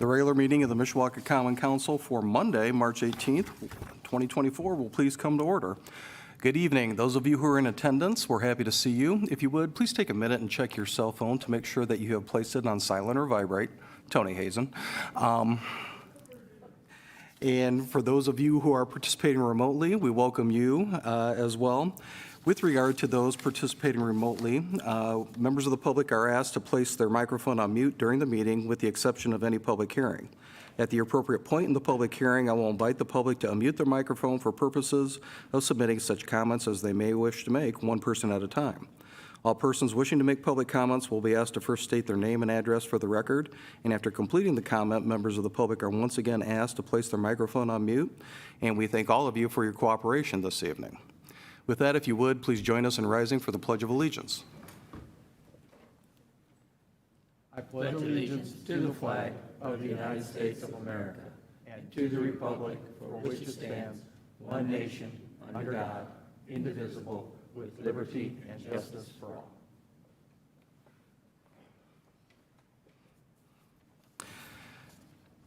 The regular meeting of the Mishawaka Common Council for Monday, March 18th, 2024 will please come to order. Good evening. Those of you who are in attendance, we're happy to see you. If you would, please take a minute and check your cell phone to make sure that you have placed it on silent or vibrate. Tony Hazen. And for those of you who are participating remotely, we welcome you as well. With regard to those participating remotely, members of the public are asked to place their microphone on mute during the meeting with the exception of any public hearing. At the appropriate point in the public hearing, I will invite the public to unmute their microphone for purposes of submitting such comments as they may wish to make, one person at a time. All persons wishing to make public comments will be asked to first state their name and address for the record, and after completing the comment, members of the public are once again asked to place their microphone on mute, and we thank all of you for your cooperation this evening. With that, if you would, please join us in rising for the Pledge of Allegiance. I pledge allegiance to the flag of the United States of America and to the republic for which it stands, one nation, under God, indivisible, with liberty and justice for all.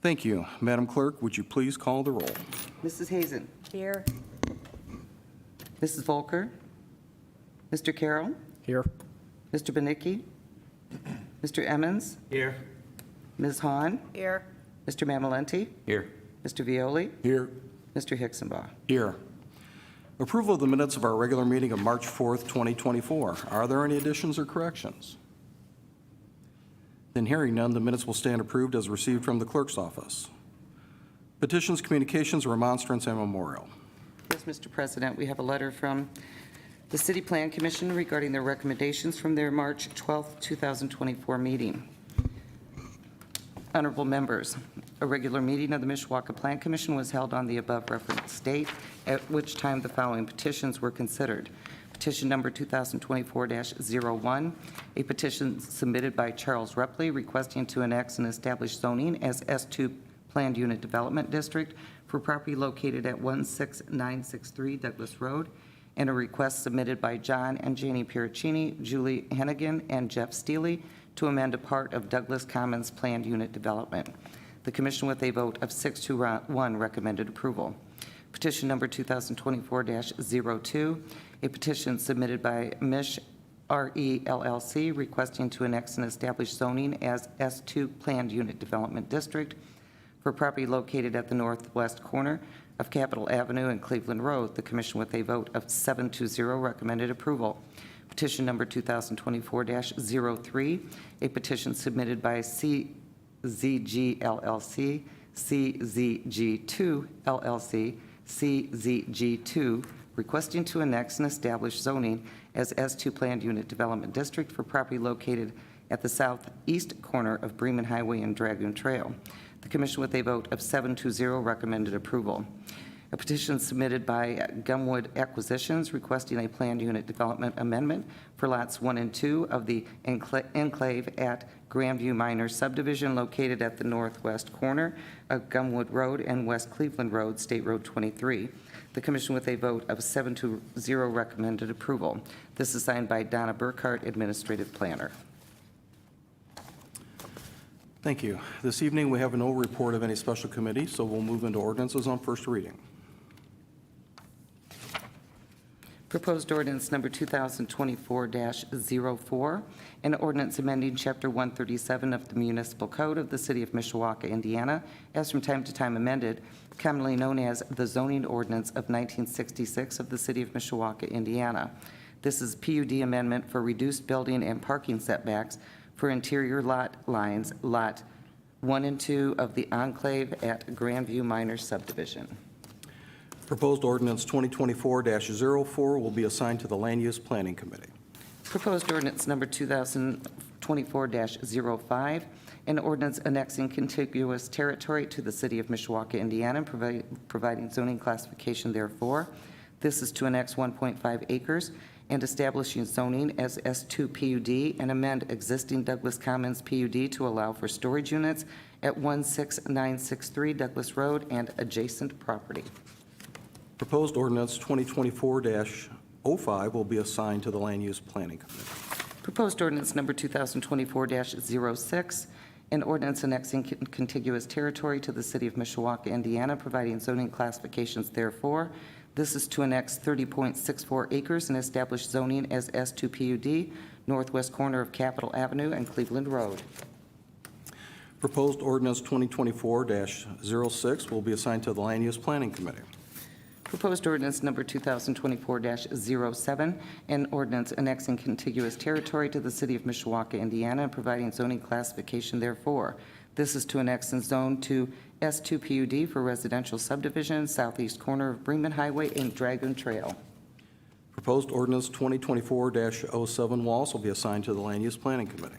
Thank you. Madam Clerk, would you please call the roll? Mrs. Hazen. Here. Mrs. Volker. Mr. Carroll. Here. Mr. Benicki. Mr. Emmons. Here. Ms. Hahn. Here. Mr. Mamalenti. Here. Mr. Violi. Here. Mr. Hicksonbaugh. Here. Approval of the minutes of our regular meeting of March 4th, 2024. Are there any additions or corrections? Then hearing none, the minutes will stand approved as received from the clerk's office. Petitions, communications, remonstrance, and memorial. Yes, Mr. President, we have a letter from the City Plan Commission regarding their recommendations from their March 12th, 2024 meeting. Honorable members, a regular meeting of the Mishawaka Plan Commission was held on the above referenced date, at which time the following petitions were considered. Petition number 2024-01, a petition submitted by Charles Repley requesting to annex and establish zoning as S2 Planned Unit Development District for property located at 16963 Douglas Road, and a request submitted by John and Janie Piericini, Julie Hennigan, and Jeff Steele to amend a part of Douglas Commons Planned Unit Development. The Commission, with a vote of 6-1, recommended approval. Petition number 2024-02, a petition submitted by Mish RE LLC requesting to annex and establish zoning as S2 Planned Unit Development District for property located at the northwest corner of Capitol Avenue and Cleveland Road. The Commission, with a vote of 7-0, recommended approval. Petition number 2024-03, a petition submitted by CZG LLC, CZG2 LLC, CZG2, requesting to annex and establish zoning as S2 Planned Unit Development District for property located at the southeast corner of Bremen Highway and Dragoon Trail. The Commission, with a vote of 7-0, recommended approval. A petition submitted by Gumwood Acquisitions requesting a planned unit development amendment for lots 1 and 2 of the enclave at Grandview Minor subdivision located at the northwest corner of Gumwood Road and West Cleveland Road, State Road 23. The Commission, with a vote of 7-0, recommended approval. This is signed by Donna Burkhart, Administrative Planner. Thank you. This evening, we have no report of any special committee, so we'll move into ordinances on first reading. Proposed ordinance number 2024-04, an ordinance amending Chapter 137 of the Municipal Code of the City of Mishawaka, Indiana, as from time to time amended, commonly known as the Zoning Ordinance of 1966 of the City of Mishawaka, Indiana. This is PUD amendment for reduced building and parking setbacks for interior lot lines, Lot 1 and 2 of the enclave at Grandview Minor subdivision. Proposed ordinance 2024-04 will be assigned to the Land Use Planning Committee. Proposed ordinance number 2024-05, an ordinance annexing contiguous territory to the City of Mishawaka, Indiana, and providing zoning classification therefore. This is to annex 1.5 acres and establishing zoning as S2 PUD and amend existing Douglas Commons PUD to allow for storage units at 16963 Douglas Road and adjacent property. Proposed ordinance 2024-05 will be assigned to the Land Use Planning Committee. Proposed ordinance number 2024-06, An ordinance annexing contiguous territory to the city of Mishawaka, Indiana, providing zoning classifications therefore. This is to annex 30.64 acres and establish zoning as S2 PUD, northwest corner of Capitol Avenue and Cleveland Road. Proposed ordinance 2024-06 will be assigned to the Land Use Planning Committee. Proposed ordinance number 2024-07, an ordinance annexing contiguous territory to the city of Mishawaka, Indiana, and providing zoning classification therefore. This is to annex and zone to S2 PUD for residential subdivision, southeast corner of Bremen Highway and Dragon Trail. Proposed ordinance 2024-07 will also be assigned to the Land Use Planning Committee.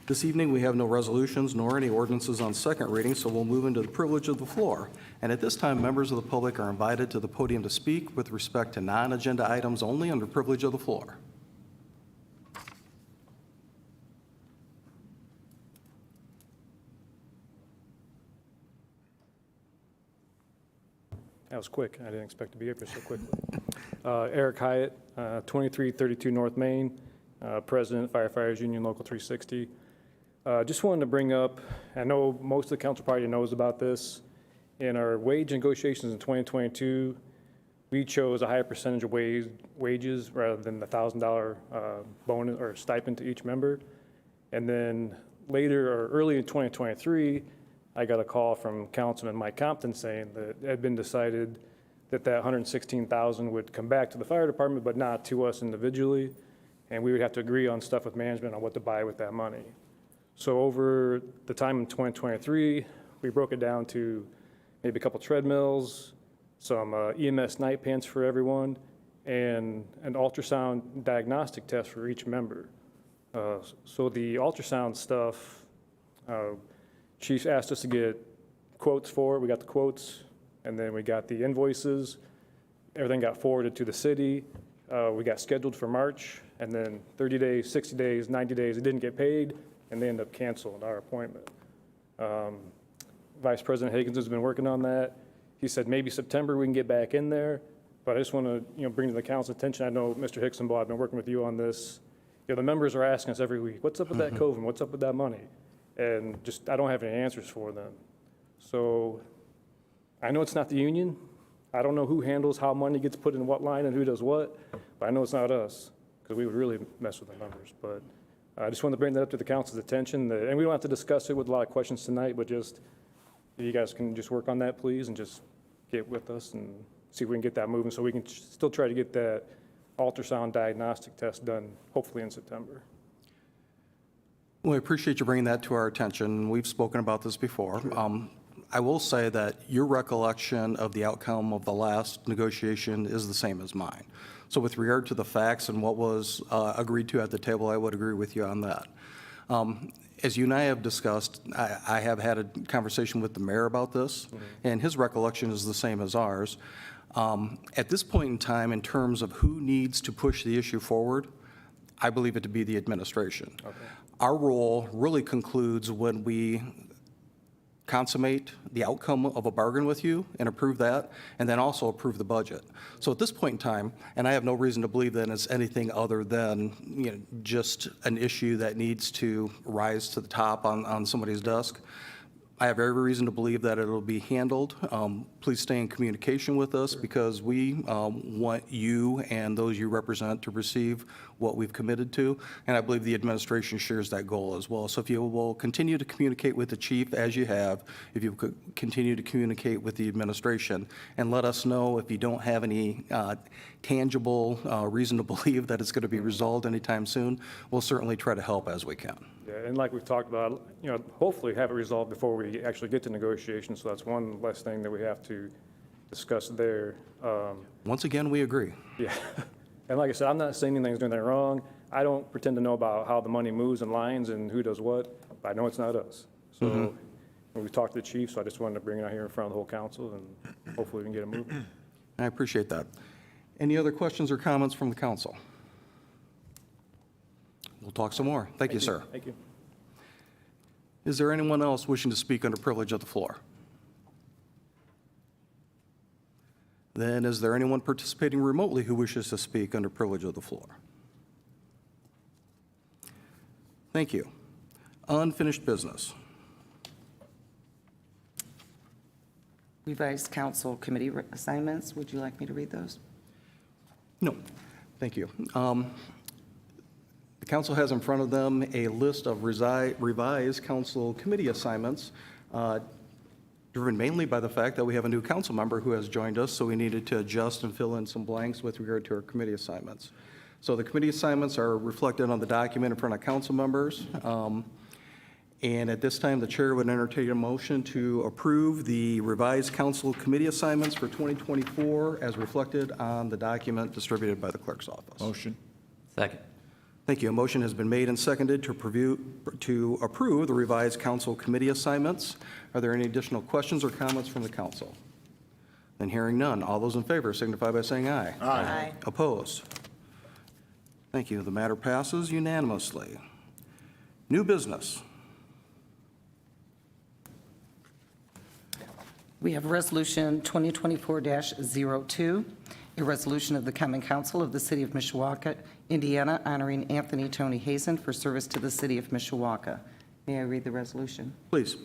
This evening, we have no resolutions nor any ordinances on second reading, so we'll move into the privilege of the floor. And at this time, members of the public are invited to the podium to speak with respect to non-agenda items only under privilege of the floor. That was quick. I didn't expect to be here so quickly. Eric Hyatt, 2332 North Main, President, Firefighters Union Local 360. Just wanted to bring up, I know most of the council probably knows about this. In our wage negotiations in 2022, we chose a higher percentage of wages rather than the $1,000 bonus or stipend to each member. And then later or early in 2023, I got a call from Councilman Mike Compton saying that it had been decided that that $116,000 would come back to the fire department, but not to us individually. And we would have to agree on stuff with management on what to buy with that money. So over the time in 2023, we broke it down to maybe a couple treadmills, some EMS night pants for everyone, and an ultrasound diagnostic test for each member. So the ultrasound stuff, Chief asked us to get quotes for it. We got the quotes, and then we got the invoices. Everything got forwarded to the city. We got scheduled for March, and then 30 days, 60 days, 90 days, it didn't get paid, and they ended up canceling our appointment. Vice President Higgins has been working on that. He said maybe September we can get back in there, but I just want to bring to the council's attention. I know Mr. Hicksonball, I've been working with you on this. The members are asking us every week, what's up with that COVID? What's up with that money? And just, I don't have any answers for them. So I know it's not the union. I don't know who handles how money gets put in what line and who does what, but I know it's not us, because we would really mess with the numbers. But I just wanted to bring that up to the council's attention, and we don't have to discuss it with a lot of questions tonight, but just, if you guys can just work on that, please, and just get with us and see if we can get that moving so we can still try to get that ultrasound diagnostic test done, hopefully in September. Well, I appreciate you bringing that to our attention. We've spoken about this before. I will say that your recollection of the outcome of the last negotiation is the same as mine. So with regard to the facts and what was agreed to at the table, I would agree with you on that. As you and I have discussed, I have had a conversation with the mayor about this, and his recollection is the same as ours. At this point in time, in terms of who needs to push the issue forward, I believe it to be the administration. Okay. Our role really concludes when we consummate the outcome of a bargain with you and approve that, and then also approve the budget. So at this point in time, and I have no reason to believe that it's anything other than just an issue that needs to rise to the top on somebody's desk, I have every reason to believe that it'll be handled. Please stay in communication with us because we want you and those you represent to receive what we've committed to, and I believe the administration shares that goal as well. So if you will continue to communicate with the chief as you have, if you could continue to communicate with the administration, and let us know if you don't have any tangible reason to believe that it's going to be resolved anytime soon, we'll certainly try to help as we can. Yeah, and like we've talked about, hopefully have it resolved before we actually get to negotiations. So that's one less thing that we have to discuss there. Once again, we agree. Yeah, and like I said, I'm not saying anything's doing anything wrong. I don't pretend to know about how the money moves in lines and who does what, but I know it's not us. So we've talked to the chief, so I just wanted to bring it out here in front of the whole council, and hopefully we can get it moving. I appreciate that. Any other questions or comments from the council? We'll talk some more. Thank you, sir. Thank you. Is there anyone else wishing to speak under privilege of the floor? Then is there anyone participating remotely who wishes to speak under privilege of the floor? Thank you. Unfinished business. Revised council committee assignments, would you like me to read those? No, thank you. The council has in front of them a list of revised council committee assignments, driven mainly by the fact that we have a new council member who has joined us, so we needed to adjust and fill in some blanks with regard to our committee assignments. So the committee assignments are reflected on the document in front of council members. And at this time, the chair would entertain a motion to approve the revised council committee assignments for 2024 as reflected on the document distributed by the clerk's office. Motion. Second. Thank you. A motion has been made and seconded to approve the revised council committee assignments. Are there any additional questions or comments from the council? Then hearing none, all those in favor signify by saying aye. Aye. Opposed? Thank you. The matter passes unanimously. New business. We have Resolution 2024-02, a resolution of the Common Council of the City of Mishawaka, Indiana, honoring Anthony Tony Hazen for service to the City of Mishawaka. May I read the resolution? Please.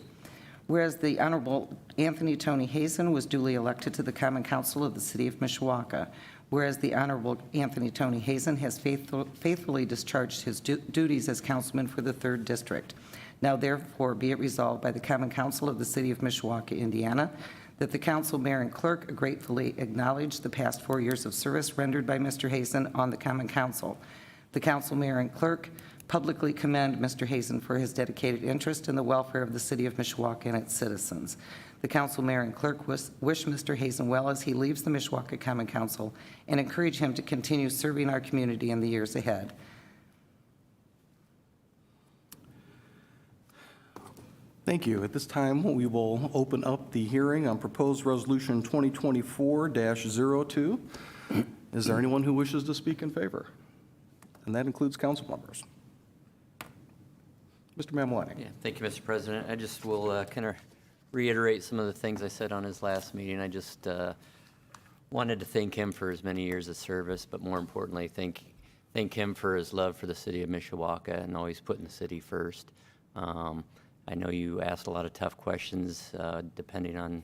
Whereas the Honorable Anthony Tony Hazen was duly elected to the Common Council of the City of Mishawaka, whereas the Honorable Anthony Tony Hazen has faithfully discharged his duties as councilman for the 3rd District. Now therefore be it resolved by the Common Council of the City of Mishawaka, Indiana, that the council, mayor, and clerk gratefully acknowledge the past 4 years of service rendered by Mr. Hazen on the Common Council. The council, mayor, and clerk publicly commend Mr. Hazen for his dedicated interest in the welfare of the City of Mishawaka and its citizens. The council, mayor, and clerk wish Mr. Hazen well as he leaves the Mishawaka Common Council and encourage him to continue serving our community in the years ahead. Thank you. At this time, we will open up the hearing on proposed resolution 2024-02. Is there anyone who wishes to speak in favor? And that includes council members. Mr. Mamawani. Yeah, thank you, Mr. President. I just will kind of reiterate some of the things I said on his last meeting. I just wanted to thank him for his many years of service, but more importantly, thank him for his love for the city of Mishawaka and always putting the city first. I know you asked a lot of tough questions depending on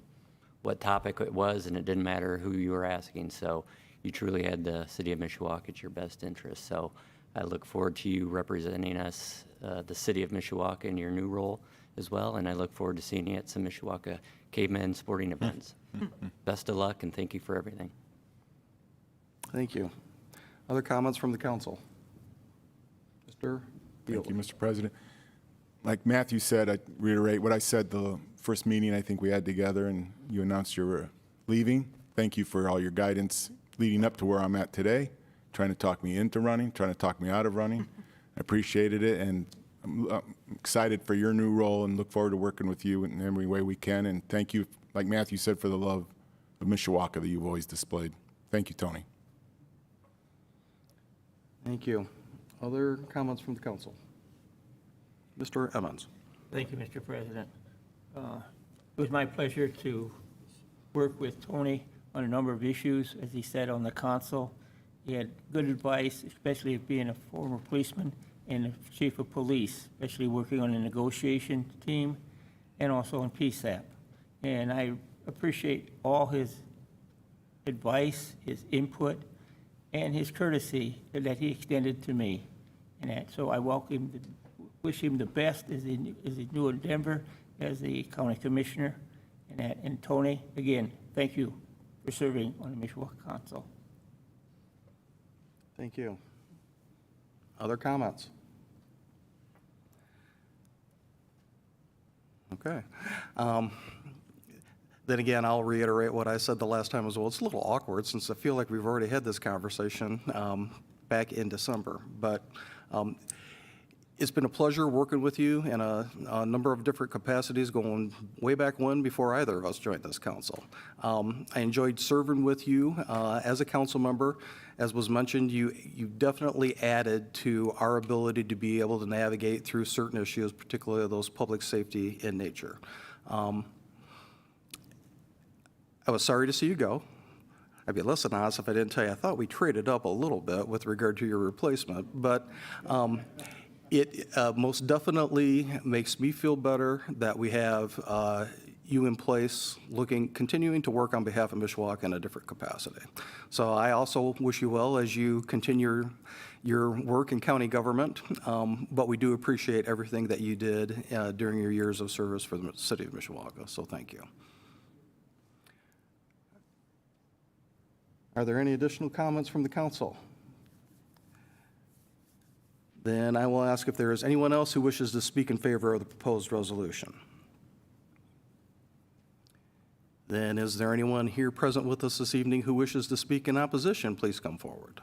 what topic it was, and it didn't matter who you were asking. So you truly had the city of Mishawaka at your best interest. So I look forward to you representing us, the city of Mishawaka, in your new role as well. And I look forward to seeing you at some Mishawaka Cavemen sporting events. Best of luck, and thank you for everything. Thank you. Other comments from the council? Mr. Beal. Thank you, Mr. President. Like Matthew said, I reiterate what I said the first meeting I think we had together, and you announced you were leaving. Thank you for all your guidance leading up to where I'm at today, trying to talk me into running, trying to talk me out of running. I appreciated it, and I'm excited for your new role and look forward to working with you in every way we can. And thank you, like Matthew said, for the love of Mishawaka that you've always displayed. Thank you, Tony. Thank you. Other comments from the council? Mr. Emmons. Thank you, Mr. President. It was my pleasure to work with Tony on a number of issues, as he said, on the council. He had good advice, especially being a former policeman and a chief of police, especially working on the negotiation team and also on PSAP. And I appreciate all his advice, his input, and his courtesy that he extended to me. And so I wish him the best as he new in Denver as the county commissioner. And Tony, again, thank you for serving on the Mishawaka Council. Thank you. Other comments? Okay. Then again, I'll reiterate what I said the last time as well. It's a little awkward since I feel like we've already had this conversation back in December. But it's been a pleasure working with you in a number of different capacities going way back when, before either of us joined this council. I enjoyed serving with you as a council member. As was mentioned, you definitely added to our ability to be able to navigate through certain issues, particularly those public safety in nature. I was sorry to see you go. I'd be less than honest if I didn't tell you I thought we traded up a little bit with regard to your replacement. But It most definitely makes me feel better that we have you in place, continuing to work on behalf of Mishawaka in a different capacity. So I also wish you well as you continue your work in county government, but we do appreciate everything that you did during your years of service for the city of Mishawaka, so thank you. Are there any additional comments from the council? Then I will ask if there is anyone else who wishes to speak in favor of the proposed resolution. Then is there anyone here present with us this evening who wishes to speak in opposition? Please come forward.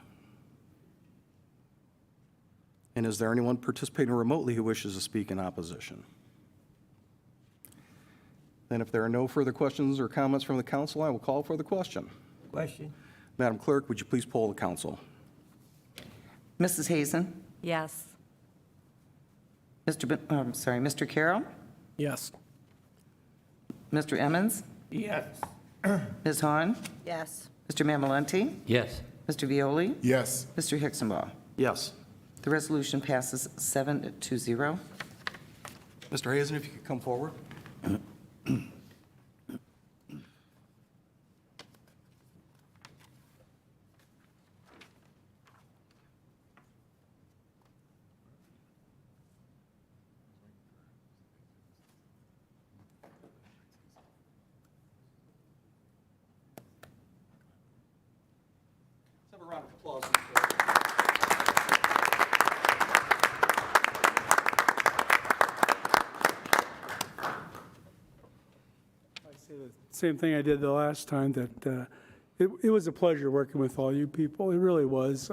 And is there anyone participating remotely who wishes to speak in opposition? Then if there are no further questions or comments from the council, I will call for the question. Question? Madam Clerk, would you please poll the council? Mrs. Hazen? Yes. Mr. Carroll? Yes. Mr. Emmons? Yes. Ms. Hahn? Yes. Mr. Mamalenti? Yes. Mr. Violi? Yes. Mr. Hicksonball? Yes. The resolution passes 7-0. Mr. Hazen, if you could come forward. Let's have a round of applause. Say the same thing I did the last time, that it was a pleasure working with all you people. It really was.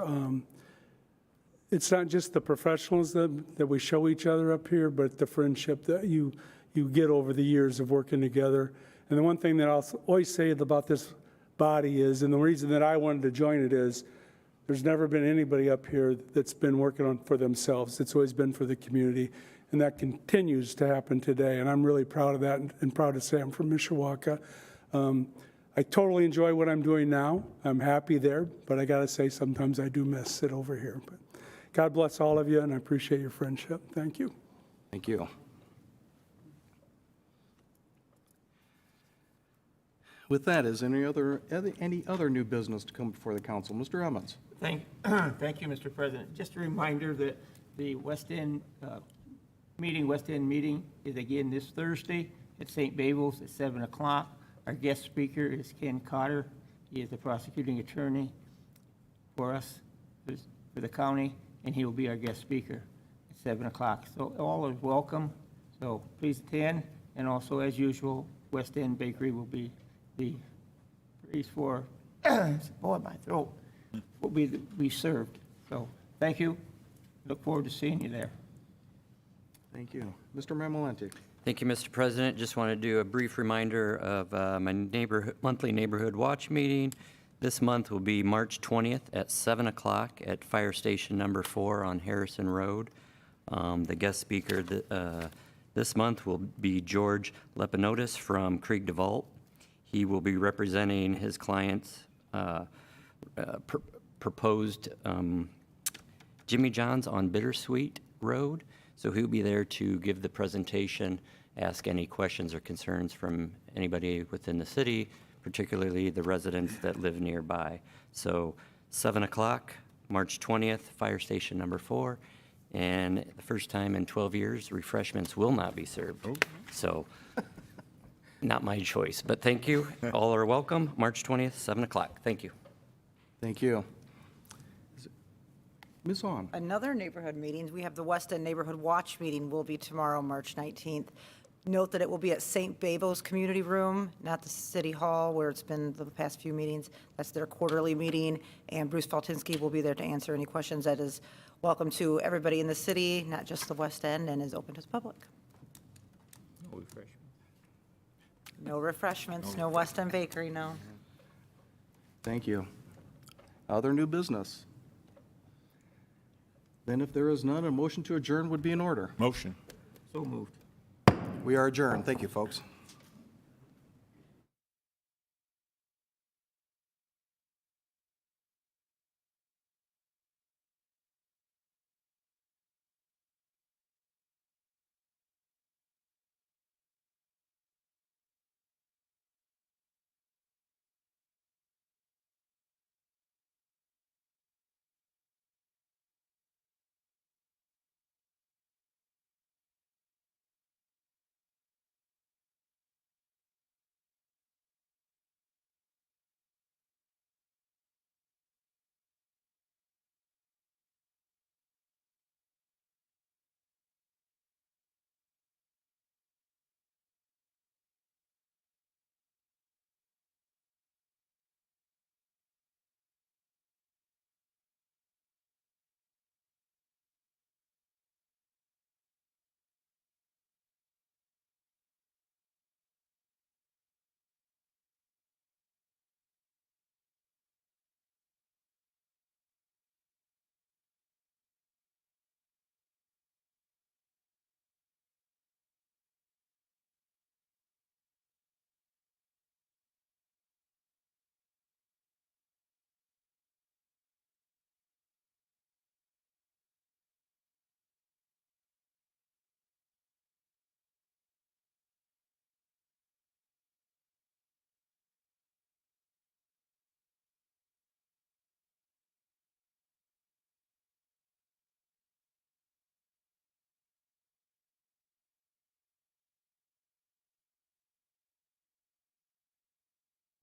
It's not just the professionals that we show each other up here, but the friendship that you get over the years of working together. And the one thing that I'll always say about this body is, and the reason that I wanted to join it is, there's never been anybody up here that's been working for themselves. It's always been for the community. And that continues to happen today, and I'm really proud of that and proud to say I'm from Mishawaka. I totally enjoy what I'm doing now. I'm happy there, but I got to say sometimes I do miss it over here. But God bless all of you, and I appreciate your friendship. Thank you. Thank you. With that, is any other new business to come before the council? Mr. Emmons? Thank you, Mr. President. Just a reminder that the West End meeting is again this Thursday at St. Babel's at 7 o'clock. Our guest speaker is Ken Cotter. He is the prosecuting attorney for us, for the county, and he will be our guest speaker at 7 o'clock. So all are welcome, so please attend. And also, as usual, West End Bakery will be the place for, boy, my throat, will be served. So thank you. Look forward to seeing you there. Thank you. Mr. Mamalenti? Thank you, Mr. President. Just want to do a brief reminder of my monthly neighborhood watch meeting. This month will be March 20th at 7 o'clock at Fire Station Number 4 on Harrison Road. The guest speaker this month will be George Lepinotis from Krieg DeVault. He will be representing his client's proposed Jimmy John's on Bittersweet Road. So he'll be there to give the presentation, ask any questions or concerns from anybody within the city, particularly the residents that live nearby. So 7 o'clock, March 20th, Fire Station Number 4. And the first time in 12 years, refreshments will not be served. So not my choice, but thank you. All are welcome. March 20th, 7 o'clock. Thank you. Thank you. Ms. Hahn? Another neighborhood meetings, we have the West End Neighborhood Watch meeting will be tomorrow, March 19th. Note that it will be at St. Babel's Community Room, not the City Hall where it's been the past few meetings. That's their quarterly meeting, and Bruce Faltinsky will be there to answer any questions. That is welcome to everybody in the city, not just the West End, and is open to the public. No refreshments, no West End Bakery, no. Thank you. Other new business? Then if there is none, a motion to adjourn would be in order. Motion. So moved. We are adjourned. Thank you, folks.